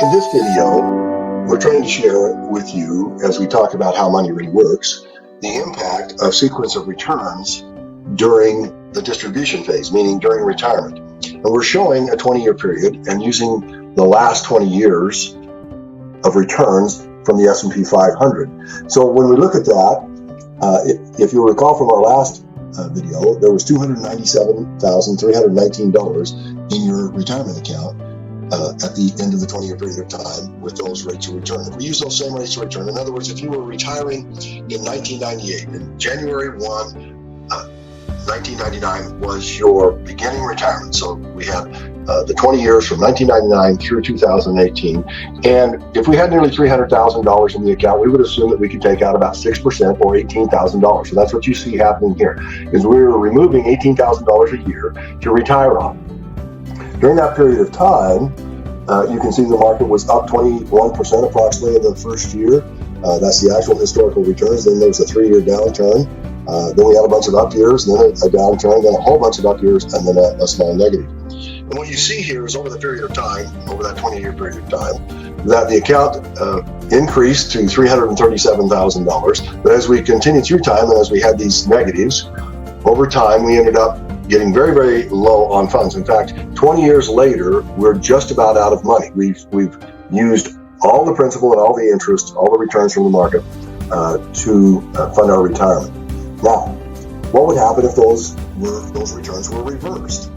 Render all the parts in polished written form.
In this video, we're trying to share with you, as we talk about how money really works, the impact of sequence of returns during the distribution phase, meaning during retirement. And we're showing a 20-year period and using the last 20 years of returns from the S&P 500. So when we look at that, if you'll recall from our last video, there was $297,319 in your retirement account at the end of the 20-year period of time with those rates of return. If we use those same rates of return, in other words, if you were retiring in 1998, and January 1, 1999 was your beginning retirement. So we had the 20 years from 1999 through 2018. And if we had nearly $300,000 in the account, we would assume that we could take out about 6% or $18,000. So that's what you see happening here, is we were removing $18,000 a year to retire on. During that period of time, you can see the market was up 21% approximately in the first year. That's the actual historical returns. Then there was a 3-year downturn. Then we had a bunch of up years, then a downturn, then a whole bunch of up years, and then a small negative. And what you see here is over the period of time, over that 20-year period of time, that the account increased to $337,000. But as we continued through time and as we had these negatives, over time we ended up getting very, very low on funds. In fact, 20 years later, we're just about out of money. We've used all the principal and all the interest, all the returns from the market to fund our retirement. Now, what would happen if those returns were reversed?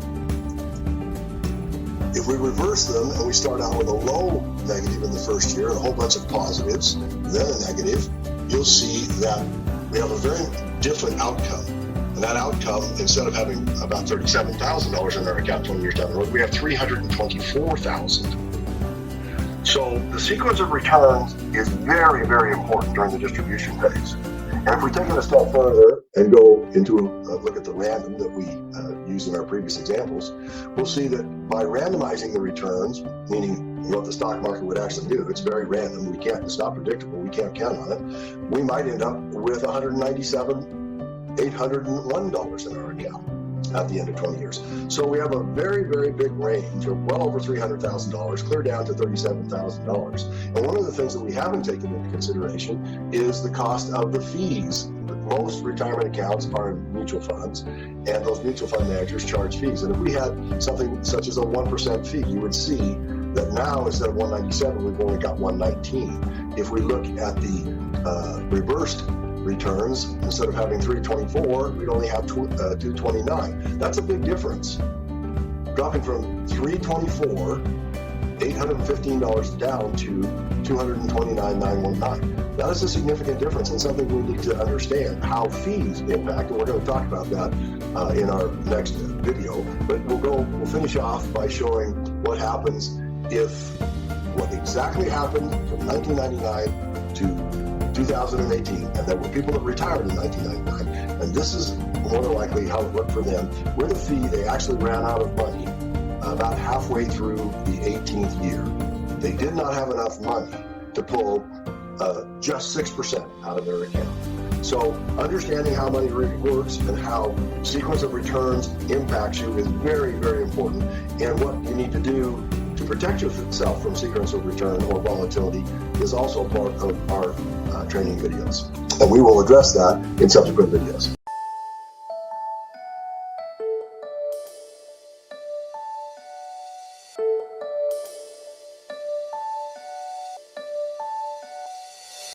If we reverse them and we start out with a low negative in the first year and a whole bunch of positives, then a negative, you'll see that we have a very different outcome. And that outcome, instead of having about $37,000 in our account 20 years down the road, we have $324,000. So the sequence of returns is very, very important during the distribution phase. And if we take it a step further and go into a look at the random that we used in our previous examples, we'll see that by randomizing the returns, meaning what the stock market would actually do, it's very random. It's not predictable. We can't count on it. We might end up with $197,801 in our account at the end of 20 years. So we have a very, very big range of well over $300,000, clear down to $37,000. And one of the things that we haven't taken into consideration is the cost of the fees. Most retirement accounts are in mutual funds, and those mutual fund managers charge fees. And if we had something such as a 1% fee, you would see that now instead of 197, we've only got 119. If we look at the reversed returns, instead of having 324, we'd only have 229. That's a big difference. Dropping from 324, $815 down to 229,919. That is a significant difference and something we need to understand how fees impact, and we're going to talk about that in our next video. But we'll finish off by showing what happens if what exactly happened from 1999 to 2018, and there were people that retired in 1999, and this is more than likely how it worked for them. With a fee, they actually ran out of money about halfway through the 18th year. They did not have enough money to pull just 6% out of their account. So understanding how money really works and how sequence of returns impacts you is very, very important, and what you need to do to protect yourself from sequence of return or volatility is also part of our training videos. And we will address that in subsequent videos.